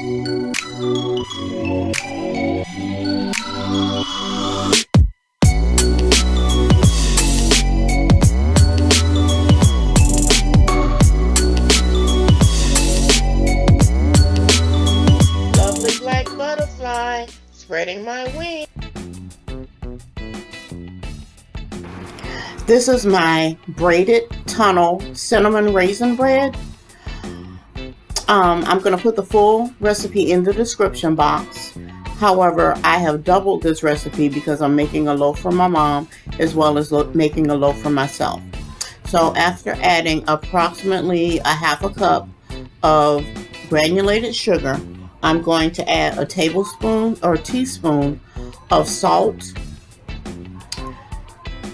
Lovely black butterfly spreading my wings. This is my braided tunnel cinnamon raisin bread. I'm going to put the full recipe in the description box. However, I have doubled this recipe because I'm making a loaf for my mom as well as making a loaf for myself. So after adding approximately a half a cup of granulated sugar, I'm going to add a tablespoon or teaspoon of salt.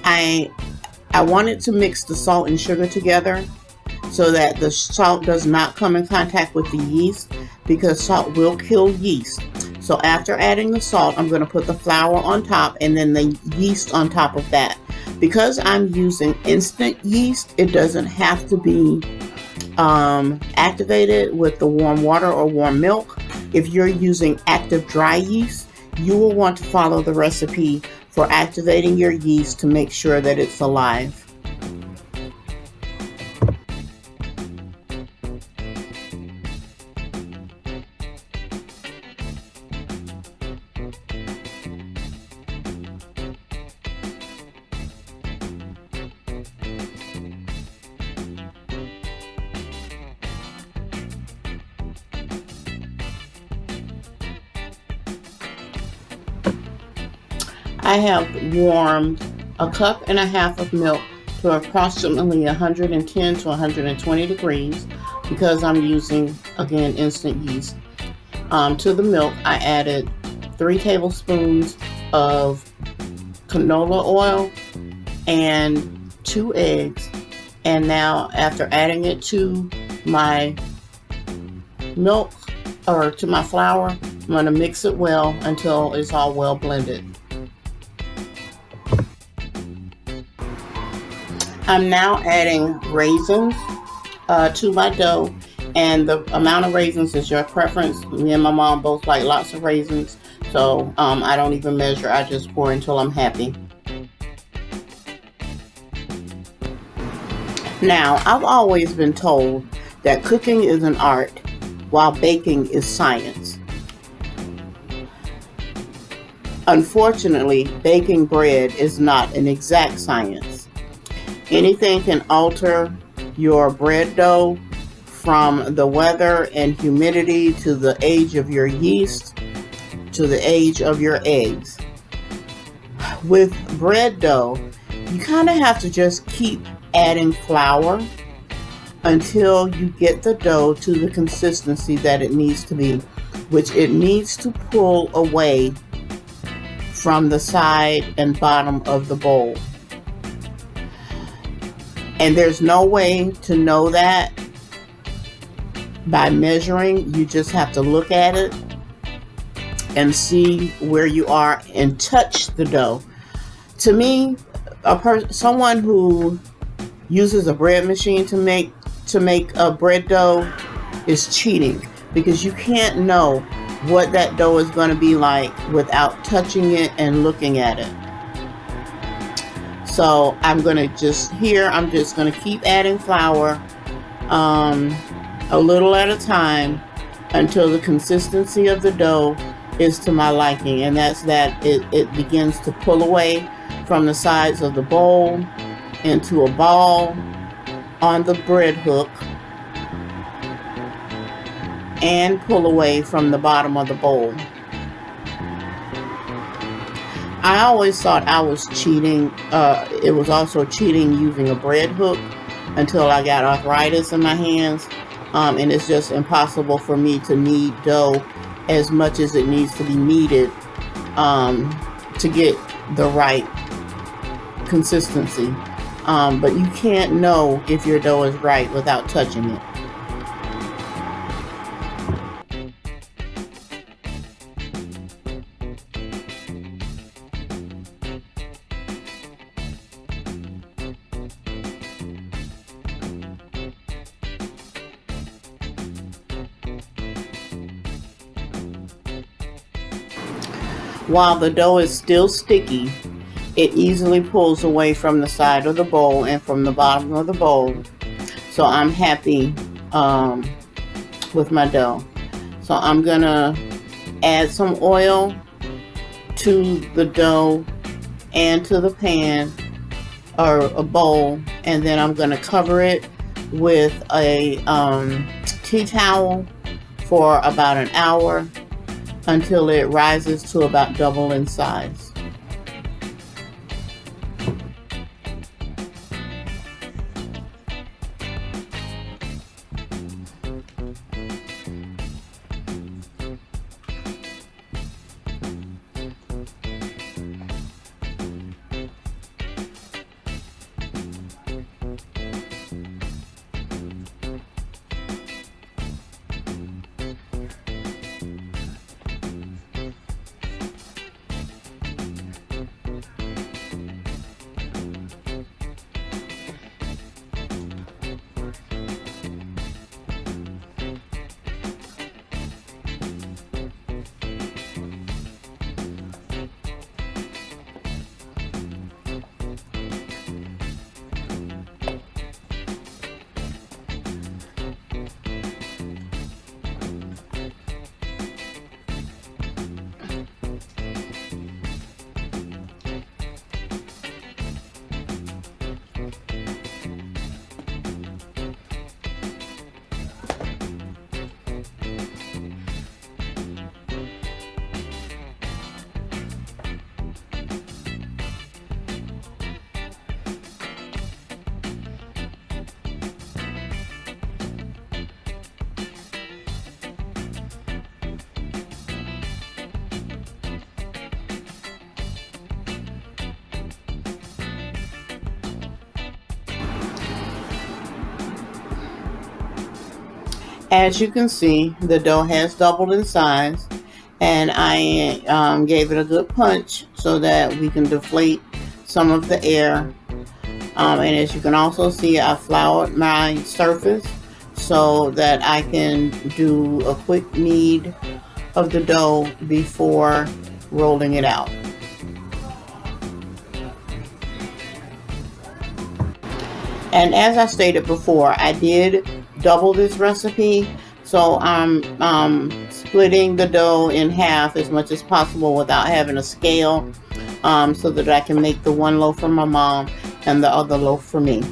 I wanted to mix the salt and sugar together so that the salt does not come in contact with the yeast, because salt will kill yeast. So after adding the salt, I'm going to put the flour on top and then the yeast on top of that. Because I'm using instant yeast, it doesn't have to be activated with the warm water or warm milk. If you're using active dry yeast, you will want to follow the recipe for activating your yeast to make sure that it's alive. I have warmed a cup and a half of milk to approximately 110 to 120 degrees because I'm using, again, instant yeast. To the milk, I added 3 tablespoons of canola oil and 2 eggs. And now, after adding it to my milk or to my flour, I'm going to mix it well until it's all well blended. I'm now adding raisins to my dough, and the amount of raisins is your preference. Me and my mom both like lots of raisins, so I don't even measure. I just pour until I'm happy. Now, I've always been told that cooking is an art while baking is science. Unfortunately, baking bread is not an exact science. Anything can alter your bread dough, from the weather and humidity to the age of your yeast to the age of your eggs. With bread dough, you kind of have to just keep adding flour until you get the dough to the consistency that it needs to be, which it needs to pull away from the side and bottom of the bowl. And there's no way to know that by measuring. You just have to look at it and see where you are and touch the dough. To me, someone who uses a bread machine to make a bread dough is cheating, because you can't know what that dough is going to be like without touching it and looking at it. So I'm just going to keep adding flour a little at a time until the consistency of the dough is to my liking, and that's that it begins to pull away from the sides of the bowl into a ball on the bread hook and pull away from the bottom of the bowl. I always thought I was cheating. It was also cheating using a bread hook until I got arthritis in my hands. And it's just impossible for me to knead dough as much as it needs to be kneaded to get the right consistency. But you can't know if your dough is right without touching it. While the dough is still sticky, it easily pulls away from the side of the bowl and from the bottom of the bowl. So I'm happy with my dough. So I'm gonna add some oil to the dough and to the pan or a bowl, and then I'm gonna cover it with a tea towel for about an hour until it rises to about double in size. As you can see, the dough has doubled in size, and I gave it a good punch so that we can deflate some of the air. And as you can also see, I floured my surface so that I can do a quick knead of the dough before rolling it out. And as I stated before, I did double this recipe, so I'm splitting the dough in half as much as possible without having a scale, so that I can make the one loaf for my mom and the other loaf for me.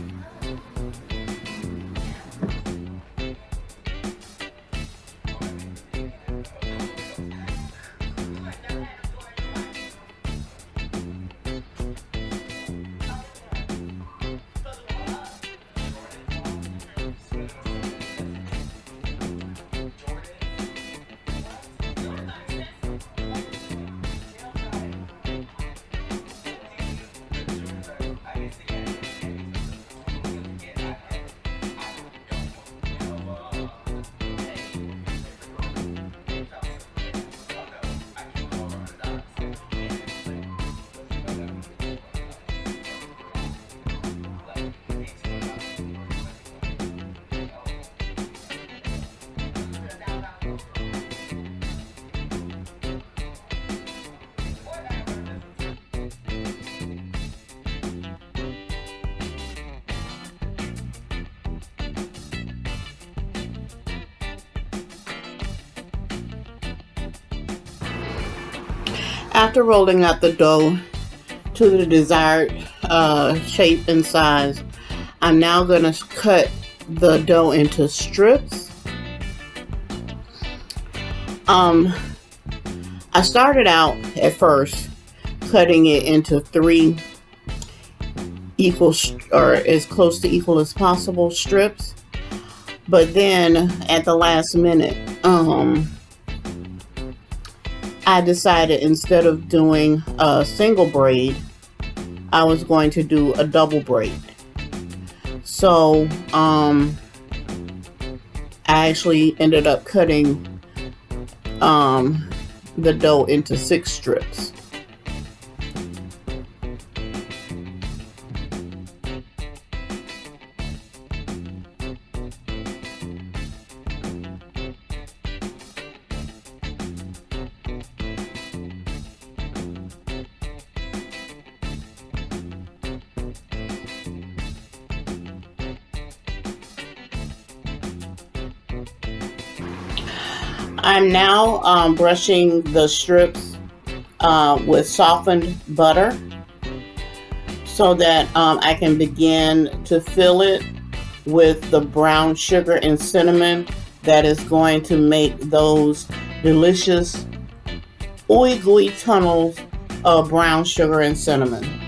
After rolling out the dough to the desired shape and size, I'm now going to cut the dough into strips. I started out at first cutting it into 3 equal or as close to equal as possible strips, but then at the last minute I decided instead of doing a single braid, I was going to do a double braid. So I actually ended up cutting the dough into 6 strips. I'm now brushing the strips with softened butter so that I can begin to fill it with the brown sugar and cinnamon that is going to make those delicious ooey gooey tunnels of brown sugar and cinnamon.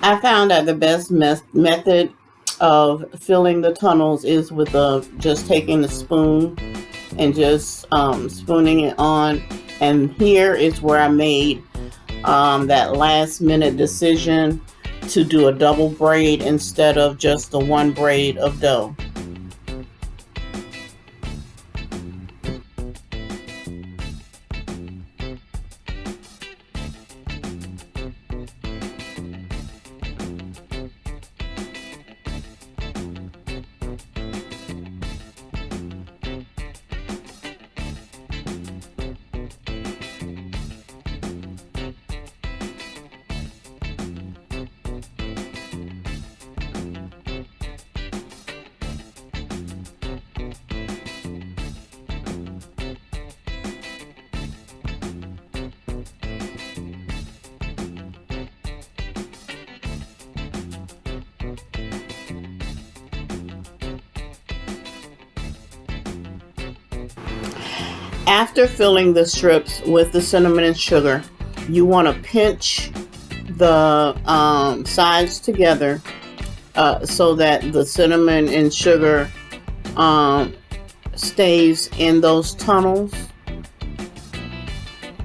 I found that the best method of filling the tunnels is with just taking the spoon and just spooning it on. And here is where I made that last minute decision to do a double braid instead of just the one braid of dough. After filling the strips with the cinnamon and sugar, you want to pinch the sides together so that the cinnamon and sugar stays in those tunnels.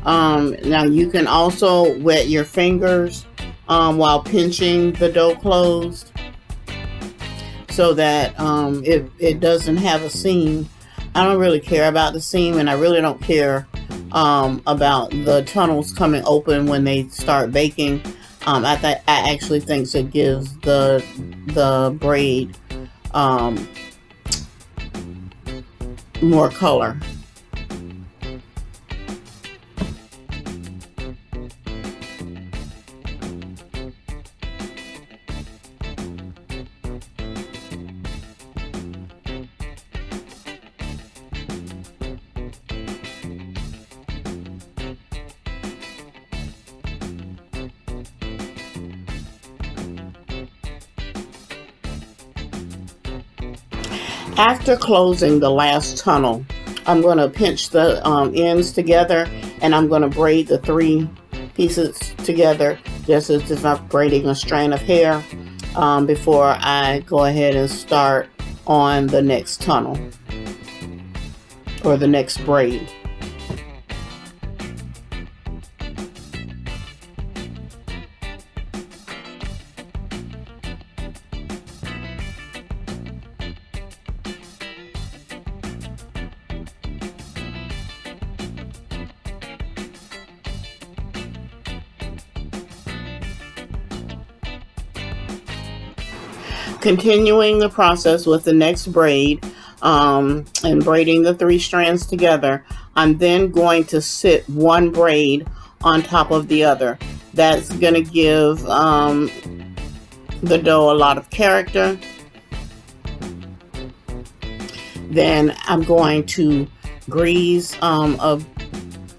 Now you can also wet your fingers while pinching the dough closed so that it doesn't have a seam. I don't really care about the seam, and I really don't care about the tunnels coming open when they start baking. I actually think it gives the braid more color. After closing the last tunnel, I'm going to pinch the ends together, and I'm going to braid the 3 pieces together just as if I'm braiding a strand of hair before I go ahead and start on the next tunnel or the next braid. Continuing the process with the next braid, and braiding the 3 strands together, I'm then going to sit one braid on top of the other. That's going to give the dough a lot of character. Then I'm going to grease a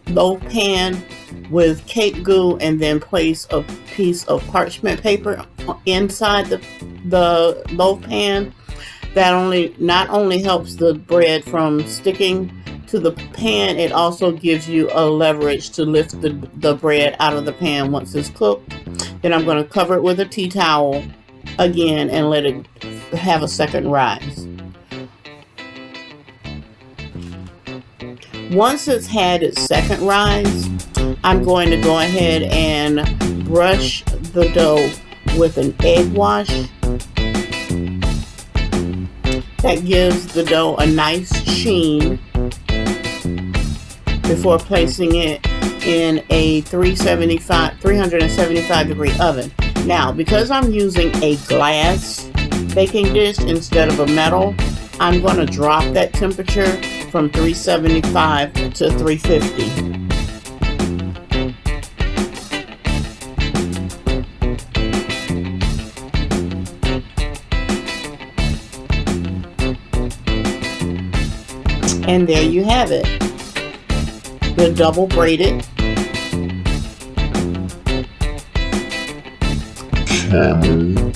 loaf pan with cake glue and then place a piece of parchment paper inside the loaf pan. That not only helps the bread from sticking to the pan, it also gives you a leverage to lift the bread out of the pan once it's cooked. Then I'm going to cover it with a tea towel again and let it have a second rise. Once it's had its second rise, I'm going to go ahead and brush the dough with an egg wash. That gives the dough a nice sheen before placing it in a 375 degree oven. Now, because I'm using a glass baking dish instead of a metal, I'm going to drop that temperature from 375 to 350. And there you have it, the double braided cinnamon